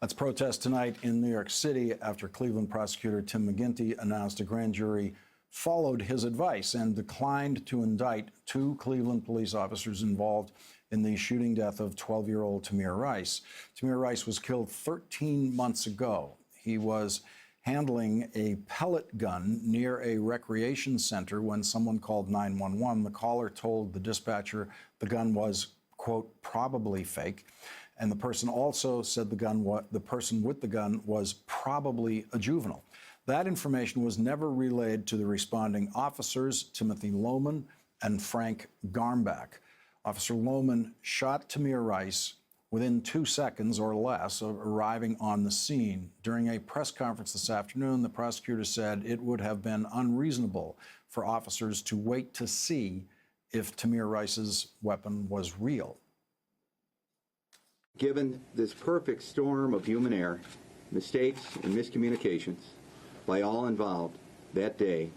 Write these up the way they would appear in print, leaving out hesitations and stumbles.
That's protest tonight in New York City after Cleveland prosecutor Tim McGinty announced a grand jury followed his advice and declined to indict two Cleveland police officers involved in the shooting death of 12-year-old Tamir Rice. Tamir Rice was killed 13 months ago. He was handling a pellet gun near a recreation center when someone called 911. The caller told the dispatcher the gun was, quote, probably fake. And the person also said the person with the gun was probably a juvenile. That information was never relayed to the responding officers, Timothy Lohman and Frank Garmbach. Officer Lohman shot Tamir Rice within 2 seconds or less of arriving on the scene. During a press conference this afternoon, the prosecutor said it would have been unreasonable for officers to wait to see if Tamir Rice's weapon was real. Given this perfect storm of human error, mistakes, and miscommunications by all involved that day,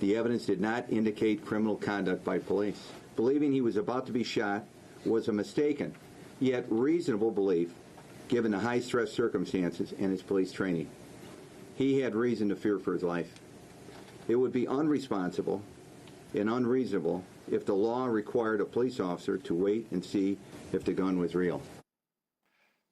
the evidence did not indicate criminal conduct by police. Believing he was about to be shot was a mistaken, yet reasonable belief given the high-stress circumstances and his police training. He had reason to fear for his life. It would be unresponsible and unreasonable if the law required a police officer to wait and see if the gun was real.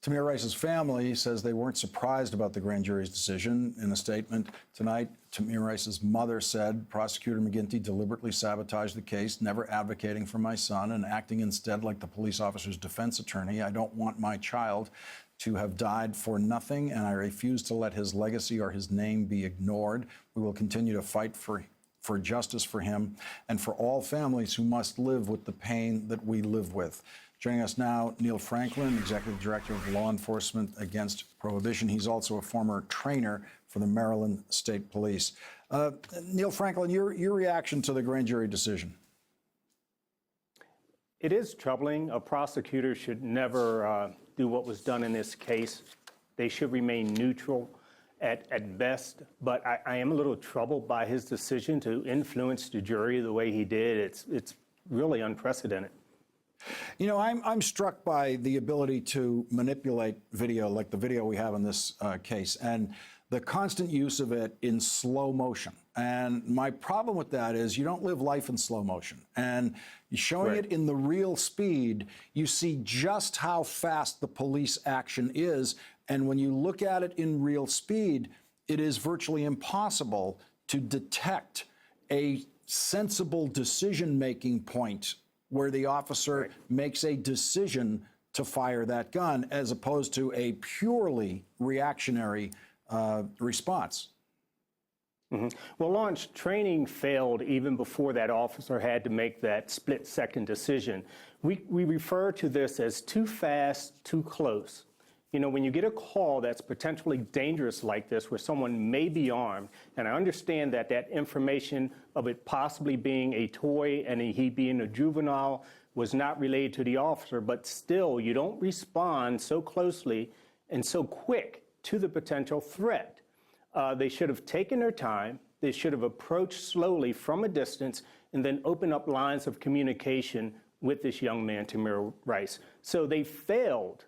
Tamir Rice's family says they weren't surprised about the grand jury's decision. In a statement tonight, Tamir Rice's mother said Prosecutor McGinty deliberately sabotaged the case, never advocating for my son and acting instead like the police officer's defense attorney. I don't want my child to have died for nothing, and I refuse to let his legacy or his name be ignored. We will continue to fight for justice for him and for all families who must live with the pain that we live with. Joining us now, Neill Franklin, Executive Director of Law Enforcement Against Prohibition. He's also a former trainer for the Maryland State Police. Neill Franklin, your reaction to the grand jury decision? It is troubling. A prosecutor should never do what was done in this case. They should remain neutral at best, but I am a little troubled by his decision to influence the jury the way he did. It's really unprecedented. You know, I'm struck by the ability to manipulate video, like the video we have in this case, and the constant use of it in slow motion. And my problem with that is you don't live life in slow motion. And showing it in the real speed, you see just how fast the police action is. And when you look at it in real speed, it is virtually impossible to detect a sensible decision-making point where the officer makes a decision to fire that gun, as opposed to a purely reactionary response. Mm-hmm. Well, launch training failed even before that officer had to make that split-second decision. We refer to this as too fast, too close. You know, when you get a call that's potentially dangerous like this, where someone may be armed, and I understand that that information of it possibly being a toy and he being a juvenile was not relayed to the officer, but still, you don't respond so closely and so quick to the potential threat. They should have taken their time. They should have approached slowly from a distance and then opened up lines of communication with this young man, Tamir Rice. So they failed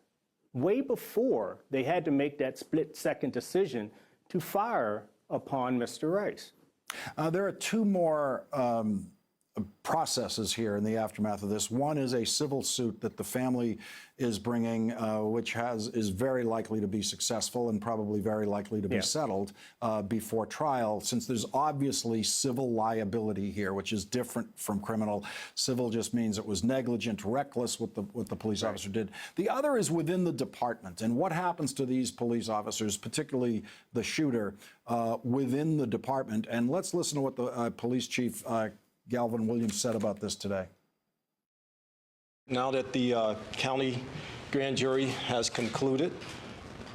way before they had to make that split-second decision to fire upon Mr. Rice. There are two more processes here in the aftermath of this. One is a civil suit that the family is bringing, which is very likely to be successful and probably very likely to be settled before trial, since there's obviously civil liability here, which is different from criminal. Civil just means it was negligent, reckless what the police officer did. The other is within the department, and what happens to these police officers, particularly the shooter, within the department. And let's listen to what the police chief Galvin Williams said about this today. Now that the county grand jury has concluded,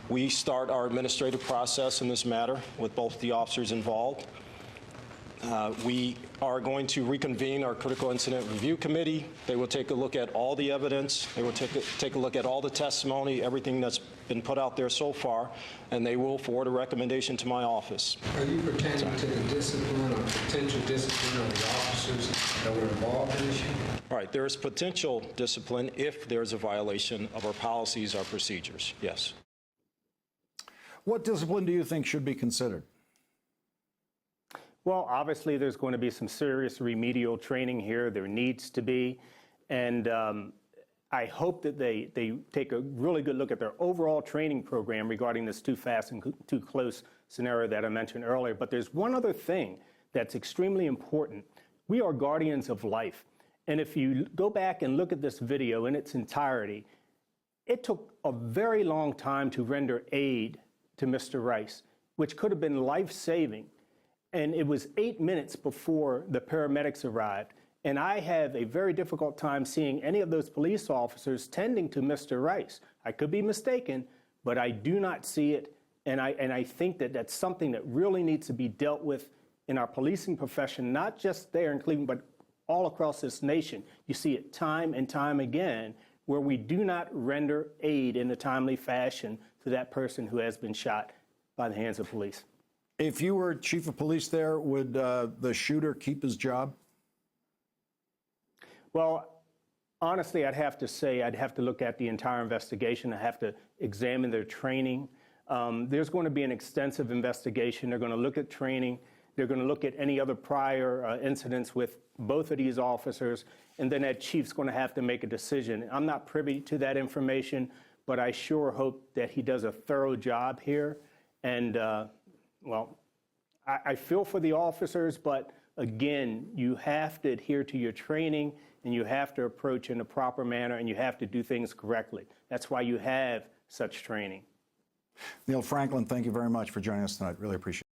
we start our administrative process in this matter with both the officers involved. We are going to reconvene our critical incident review committee. They will take a look at all the evidence. They will take a look at all the testimony, everything that's been put out there so far, and they will forward a recommendation to my office. Are you pertaining to the discipline or potential discipline of the officers that were involved in the shooting? All right, there is potential discipline if there's a violation of our policies, our procedures, yes. What discipline do you think should be considered? Well, obviously, there's going to be some serious remedial training here. There needs to be. And I hope that they take a really good look at their overall training program regarding this too fast and too close scenario that I mentioned earlier. But there's one other thing that's extremely important. We are guardians of life. And if you go back and look at this video in its entirety, it took a very long time to render aid to Mr. Rice, which could have been life-saving. And it was 8 minutes before the paramedics arrived. And I have a very difficult time seeing any of those police officers tending to Mr. Rice. I could be mistaken, but I do not see it. And I think that that's something that really needs to be dealt with in our policing profession, not just there in Cleveland, but all across this nation. You see it time and time again, where we do not render aid in a timely fashion to that person who has been shot by the hands of police. If you were chief of police there, would the shooter keep his job? Well, honestly, I'd have to say I'd have to look at the entire investigation. I have to examine their training. There's going to be an extensive investigation. They're going to look at training. They're going to look at any other prior incidents with both of these officers. And then that chief's going to have to make a decision. I'm not privy to that information, but I sure hope that he does a thorough job here. And, well, I feel for the officers, but again, you have to adhere to your training and you have to approach in a proper manner and you have to do things correctly. That's why you have such training. Neill Franklin, thank you very much for joining us tonight. Really appreciate it.